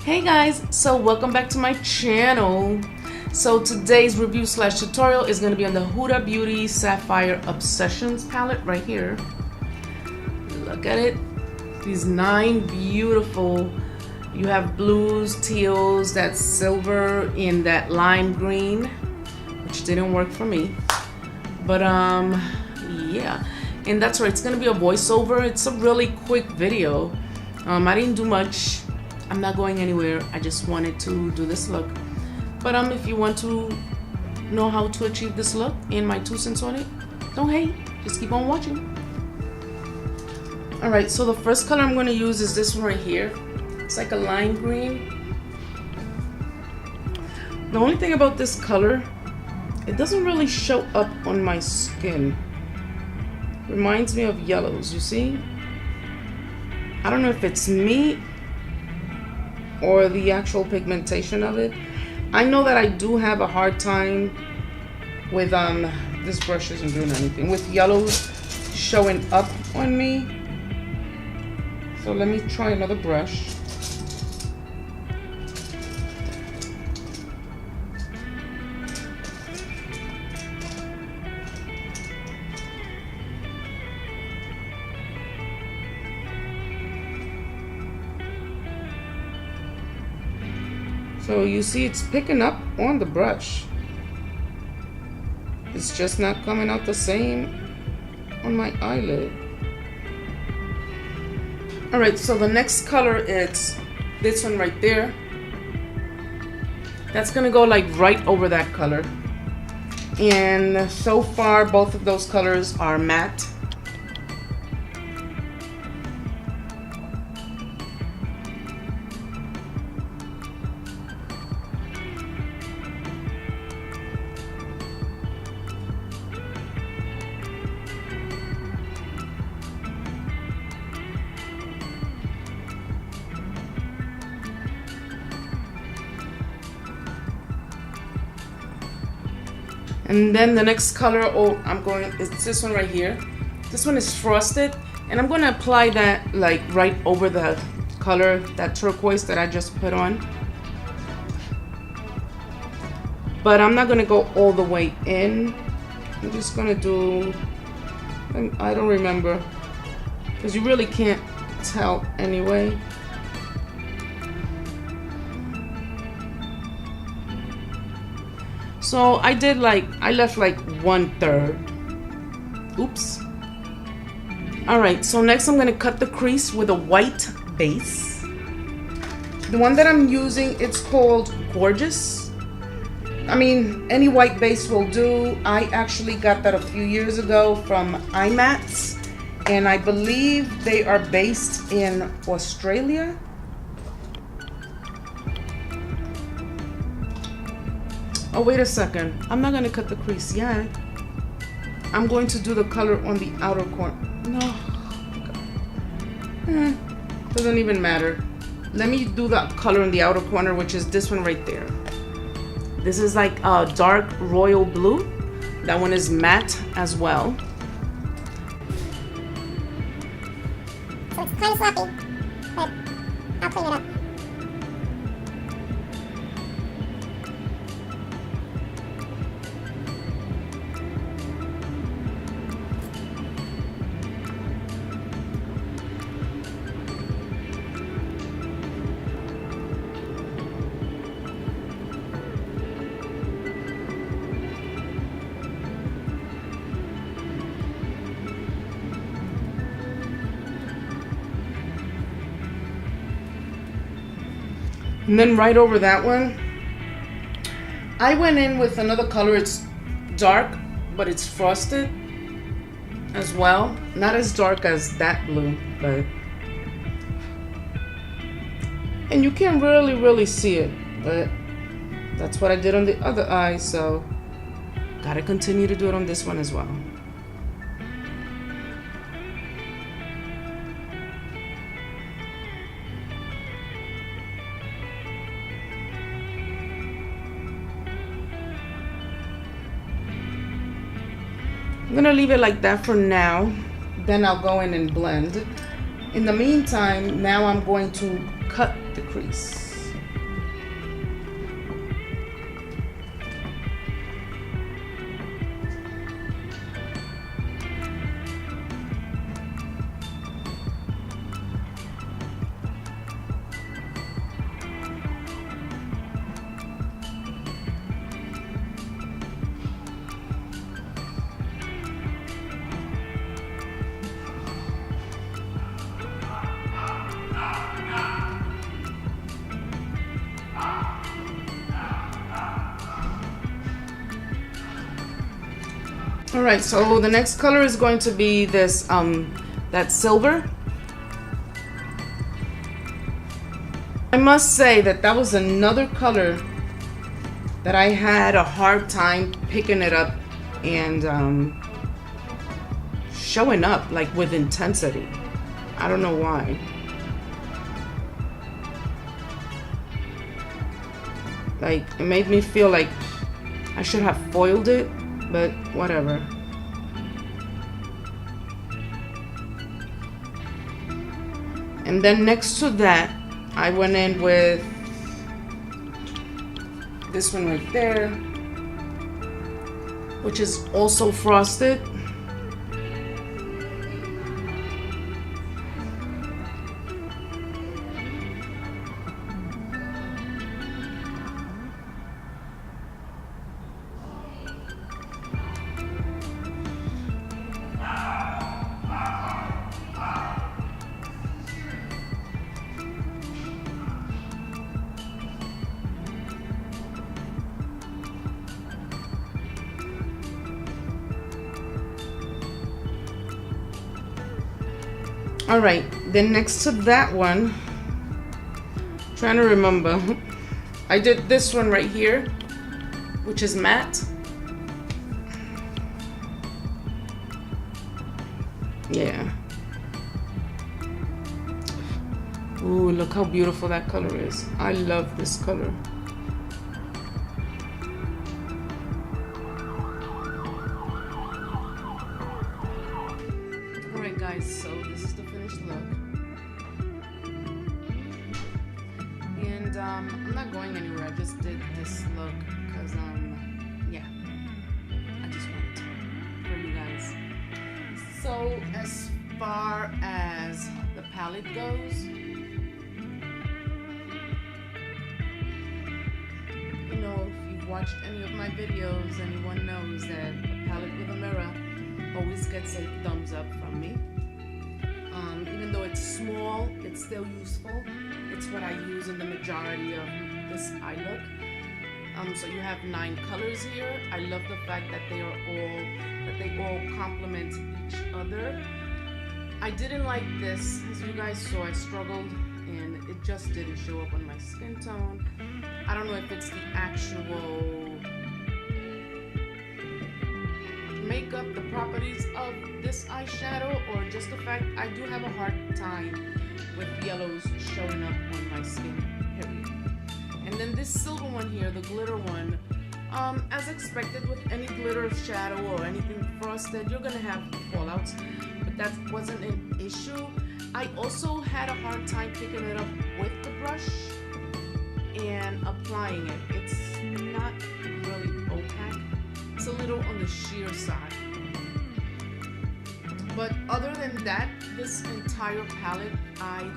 Hey guys, so welcome back to my channel. So today's review slash tutorial is going to be on the Huda Beauty Saphire Obsessions palette right here. Look at it. These 9 beautiful, you have blues, teals, that silver, in that lime green, which didn't work for me. But yeah, and that's right, it's going to be a voiceover. It's a really quick video. I didn't do much. I'm not going anywhere. I just wanted to do this look. But if you want to know how to achieve this look and my 2 cents on it, don't hate. Just keep on watching. Alright, so the first color I'm going to use is this one right here. It's like a lime green. The only thing about this color, it doesn't really show up on my skin. Reminds me of yellows, you see? I don't know if it's me or the actual pigmentation of it. I know that I do have a hard time with this brush isn't doing anything with yellows showing up on me. So let me try another brush. So you see it's picking up on the brush. It's just not coming out the same on my eyelid. Alright, so the next color is this one right there. That's gonna go like right over that color. And so far both of those colors are matte. And then the next color, it's this one right here. This one is frosted, and I'm going to apply that like right over the color, that turquoise that I just put on. But I'm not going to go all the way in. I'm just going to do, I don't remember, because you really can't tell anyway. So I left like 1/3. Oops. Alright, so next I'm gonna cut the crease with a white base. The one that I'm using, it's called Gorgeous. I mean, any white base will do. I actually got that a few years ago from iMats, and I believe they are based in Australia. Oh, wait a second. I'm not going to cut the crease yet. I'm going to do the color on the outer corner. No. Doesn't even matter. Let me do the color in the outer corner, which is this one right there. This is like a dark royal blue. That one is matte as well. So it's kind of sloppy, but I'll clean it up. And then right over that one, I went in with another color. It's dark, but it's frosted as well. Not as dark as that blue, but... And you can't really see it, but that's what I did on the other eye, so gotta continue to do it on this one as well. I'm gonna leave it like that for now. Then I'll go in and blend. In the meantime, now I'm going to cut the crease. All right, so the next color is going to be this, that silver. I must say that that was another color that I had a hard time picking it up and showing up like with intensity. I don't know why. Like, it made me feel like I should have foiled it, but whatever. And then next to that, I went in with this one right there, which is also frosted. All right, then next to that one, trying to remember, I did this one right here, which is matte. Yeah. Ooh, look how beautiful that color is. I love this color. Alright guys, so this is the finished look. And I'm not going anywhere. I just did this look because yeah, I just wanted to for you guys. So as far as the palette goes, you know, if you've watched any of my videos, anyone knows that a palette with a mirror always gets a thumbs up from me. Even though it's small, it's still useful. It's what I use in the majority of this eye look. So you have 9 colors here. I love the fact that they all complement each other. I didn't like this, as you guys saw. I struggled, and it just didn't show up on my skin tone. I don't know if it's the actual makeup, the properties of this eyeshadow, or just the fact I do have a hard time with yellows showing up on my skin, period. And then this silver one here, the glitter one, as expected with any glitter shadow or anything frosted, you're gonna have fallouts, but that wasn't an issue. I also had a hard time picking it up with the brush and applying it. It's not really opaque. It's a little on the sheer side. But other than that, this entire palette, I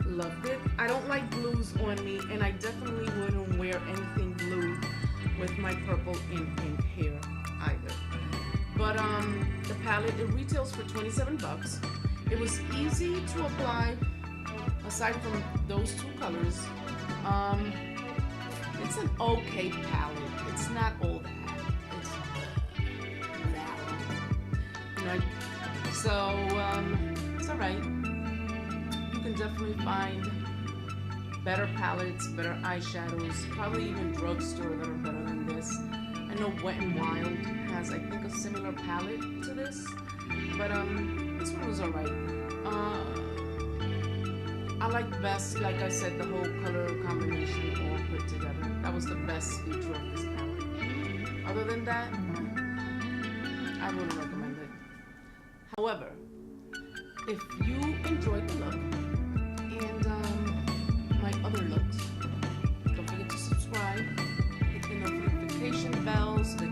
loved it. I don't like blues on me, and I definitely wouldn't wear anything blue with my purple and pink hair either. But the palette, it retails for 27 bucks. It was easy to apply, aside from those 2 colors. It's an okay palette. It's not all that. It's you know, so it's alright. You can definitely find better palettes, better eyeshadows, probably even drugstore that are better than this. I know Wet n Wild has, I think, a similar palette to this, but this one was alright. I like best, like I said, the whole color combination all put together. That was the best feature of this palette. Other than that, I wouldn't recommend it. However, if you enjoyed the look and my other looks, don't forget to subscribe, hit the notification bell so that